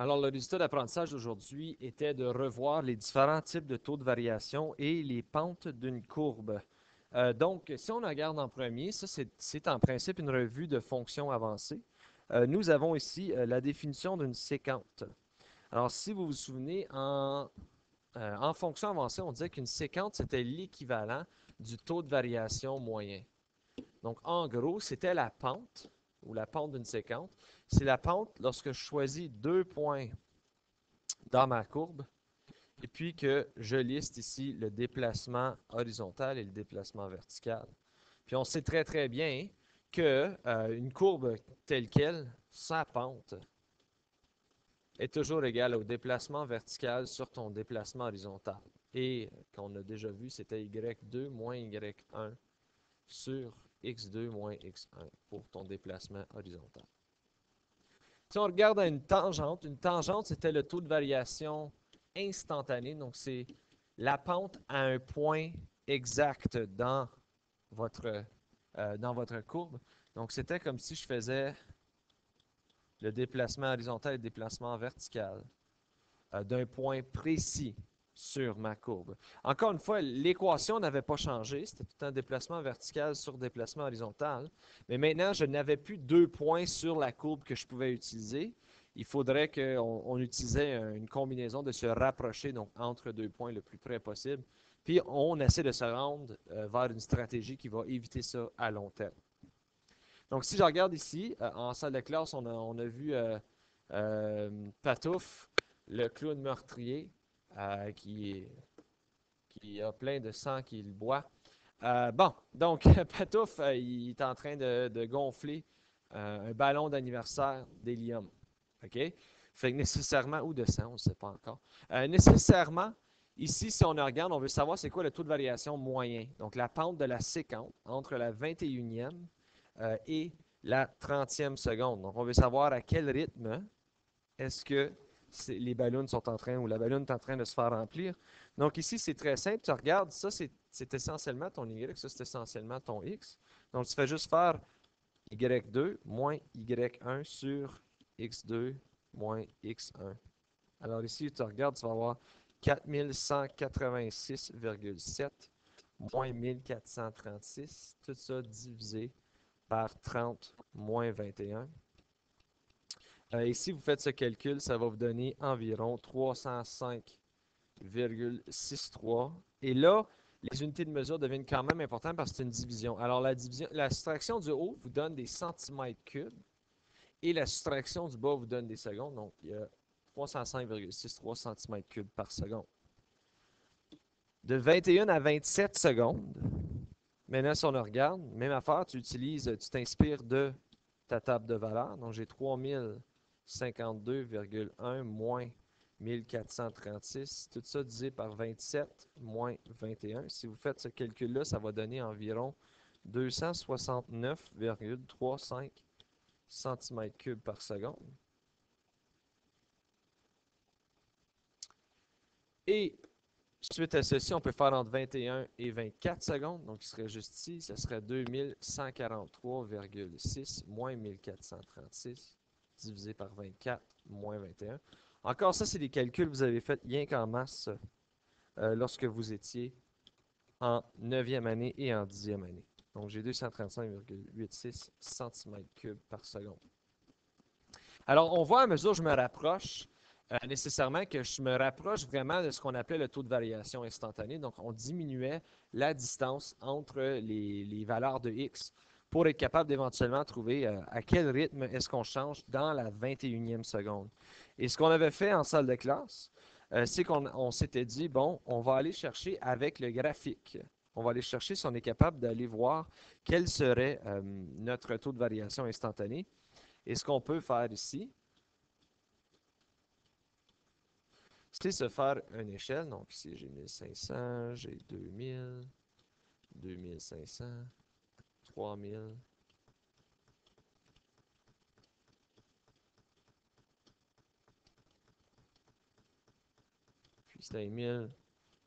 Alors, le résultat d'apprentissage d'aujourd'hui était de revoir les différents types de taux de variation et les pentes d'une courbe. Donc, si on regarde en premier, ça c'est en principe une revue de fonctions avancées. Nous avons ici la définition d'une séquente. Alors, si vous vous souvenez, en fonction avancée, on disait qu'une séquente, c'était l'équivalent du taux de variation moyen. Donc, en gros, c'était la pente, ou la pente d'une séquence. C'est la pente lorsque je choisis 2 points dans ma courbe, et puis que je liste ici le déplacement horizontal et le déplacement vertical. Puis on sait très très bien que une courbe telle qu'elle, sa pente, est toujours égale au déplacement vertical sur ton déplacement horizontal. Et qu'on a déjà vu, c'était y2 moins y1 sur x2 moins x1 pour ton déplacement horizontal. Si on regarde à une tangente, c'était le taux de variation instantané. Donc, c'est la pente à un point exact dans votre courbe. Donc, c'était comme si je faisais le déplacement horizontal et le déplacement vertical d'un point précis sur ma courbe. Encore une fois, l'équation n'avait pas changé. C'était tout un déplacement vertical sur déplacement horizontal. Mais maintenant, je n'avais plus 2 points sur la courbe que je pouvais utiliser. Il faudrait qu'on utilisait une combinaison de se rapprocher donc entre 2 points le plus près possible. Puis, on essaie de se rendre vers une stratégie qui va éviter ça à long terme. Donc, si je regarde ici, en salle de classe, on a vu Patouf, le clown meurtrier, qui a plein de sang qu'il boit. Bon, donc, Patouf, il est en train de gonfler un ballon d'anniversaire d'hélium. OK? Fait que nécessairement, ou de sang, on ne sait pas encore. Nécessairement, ici, si on regarde, on veut savoir c'est quoi le taux de variation moyen. Donc, la pente de la séquence entre la 21e et la 30e seconde. Donc, on veut savoir à quel rythme est-ce que les ballons sont en train, ou la ballonne est en train de se faire remplir. Donc, ici, c'est très simple. Tu regardes, ça, c'est essentiellement ton Y, ça, c'est essentiellement ton X. Donc, tu fais juste faire Y2 moins Y1 sur X2 moins X1. Alors, ici, tu regardes, tu vas avoir 4186,7 moins 1436, tout ça divisé par 30 moins 21. Et si vous faites ce calcul, ça va vous donner environ 305,63. Et là, les unités de mesure deviennent quand même importantes parce que c'est une division. Alors, la soustraction du haut vous donne des centimètres cubes et la soustraction du bas vous donne des secondes. Donc, il y a 305,63 cm3 par seconde. De 21 à 27 secondes, maintenant, si on le regarde, même affaire, tu t'inspires de ta table de valeur. Donc, j'ai 3052,1 moins 1436. Tout ça divisé par 27 moins 21. Si vous faites ce calcul-là, ça va donner environ 269,35 cm3 par seconde. Et suite à ceci, on peut faire entre 21 et 24 secondes. Donc, il serait juste ici. Ce serait 2143,6 moins 1436 divisé par 24 moins 21. Encore, ça, c'est des calculs que vous avez faits rien qu'en masse lorsque vous étiez en 9e année et en 10e année. Donc, j'ai 235,86 cm3 par seconde. Alors, on voit à mesure que je me rapproche, nécessairement que je me rapproche vraiment de ce qu'on appelait le taux de variation instantanée. Donc, on diminuait la distance entre les valeurs de x pour être capable d'éventuellement trouver à quel rythme est-ce qu'on change dans la 21e seconde. Et ce qu'on avait fait en salle de classe, c'est qu'on s'était dit, bon, on va aller chercher avec le graphique. On va aller chercher si on est capable d'aller voir quel serait notre taux de variation instantanée. Et ce qu'on peut faire ici, c'est se faire une échelle. Donc ici, j'ai 1500, j'ai 2000, 2500, 3000. Puis 5000.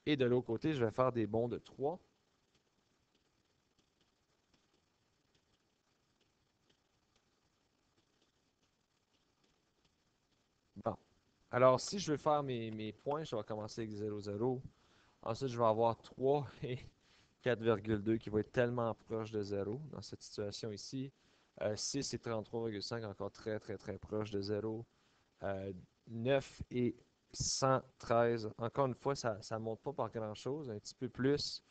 Et de l'autre côté, je vais faire des bonds de 3. Bon. Alors, si je veux faire mes points, je vais commencer avec 0, 0. Ensuite, je vais avoir 3 et 4,2 qui vont être tellement proches de 0 dans cette situation ici. 6 et 33,5 encore très, très, très proches de 0. 9 et 113. Encore une fois, ça ne monte pas par grand-chose, un petit peu plus.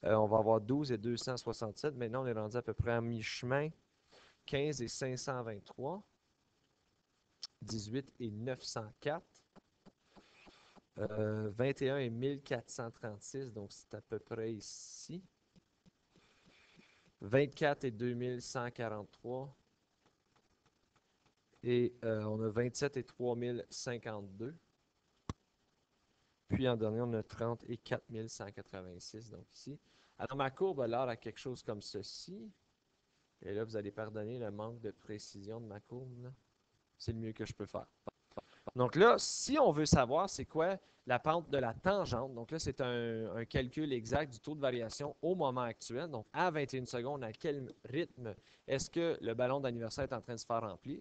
On va avoir 12 et 267. Maintenant, on est rendu à peu près à mi-chemin. 15 et 523. 18 et 904. 21 et 1436, donc c'est à peu près ici. 24 et 2143. Et on a 27 et 3052. Puis en dernier, on a 30 et 4186, donc ici. Alors ma courbe a l'air à quelque chose comme ceci. Et là, vous allez pardonner le manque de précision de ma courbe. C'est le mieux que je peux faire. Donc là, si on veut savoir c'est quoi la pente de la tangente, donc là, c'est un calcul exact du taux de variation au moment actuel. Donc, à 21 secondes, à quel rythme est-ce que le ballon d'anniversaire est en train de se faire remplir?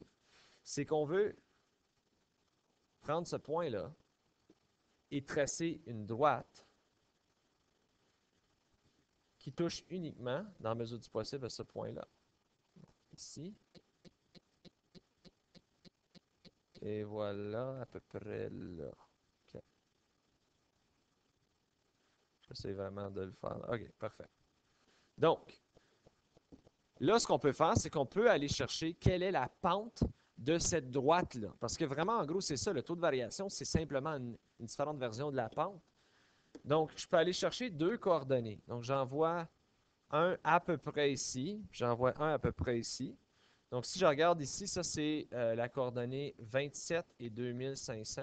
C'est qu'on veut prendre ce point-là et tracer une droite qui touche uniquement, dans la mesure du possible, à ce point-là. Ici. Et voilà, à peu près là. OK. J'essaie vraiment de le faire. OK, parfait. Donc, là, ce qu'on peut faire, c'est qu'on peut aller chercher quelle est la pente de cette droite-là. Parce que vraiment, en gros, c'est ça, le taux de variation, c'est simplement une différente version de la pente. Donc, je peux aller chercher deux coordonnées. Donc, j'envoie un à peu près ici, j'envoie un à peu près ici. Donc, si je regarde ici, ça, c'est la coordonnée 27 et 2500.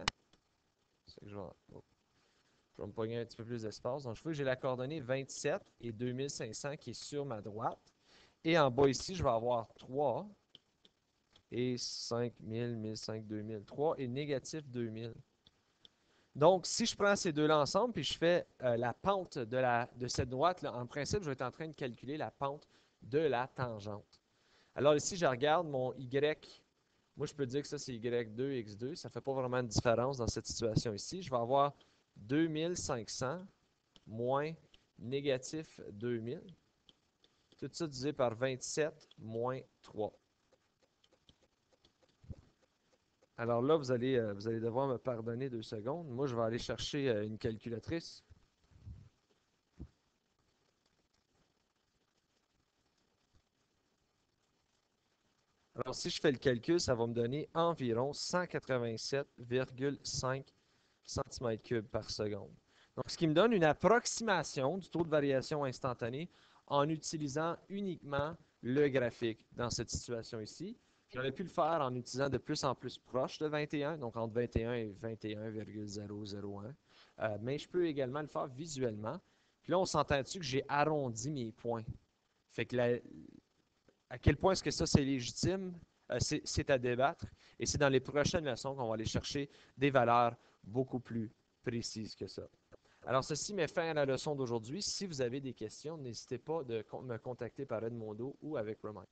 C'est que je vais me pogner un petit peu plus d'espace. Donc, je vois que j'ai la coordonnée 27 et 2500 qui est sur ma droite. Et en bas ici, je vais avoir 3 et 5000, 1005, 2000. 3 et négatif 2000. Donc, si je prends ces deux-là ensemble, puis je fais la pente de cette droite-là, en principe, je vais être en train de calculer la pente de la tangente. Alors ici, je regarde mon Y. Moi, je peux dire que ça, c'est Y2, X2. Ça ne fait pas vraiment de différence dans cette situation ici. Je vais avoir 2500 moins négatif 2000. Tout ça divisé par 27 moins 3. Alors là, vous allez devoir me pardonner 2 secondes. Moi, je vais aller chercher une calculatrice. Alors, si je fais le calcul, ça va me donner environ 187,5 cm3 par seconde. Donc, ce qui me donne une approximation du taux de variation instantanée en utilisant uniquement le graphique dans cette situation ici. J'aurais pu le faire en utilisant de plus en plus proche de 21, donc entre 21 et 21,001. Mais je peux également le faire visuellement. Puis là, on s'entend-tu que j'ai arrondi mes points? Fait que à quel point est-ce que ça, c'est légitime? C'est à débattre. Et c'est dans les prochaines leçons qu'on va aller chercher des valeurs beaucoup plus précises que ça. Alors, ceci met fin à la leçon d'aujourd'hui. Si vous avez des questions, n'hésitez pas de me contacter par Edmondo ou avec Romain.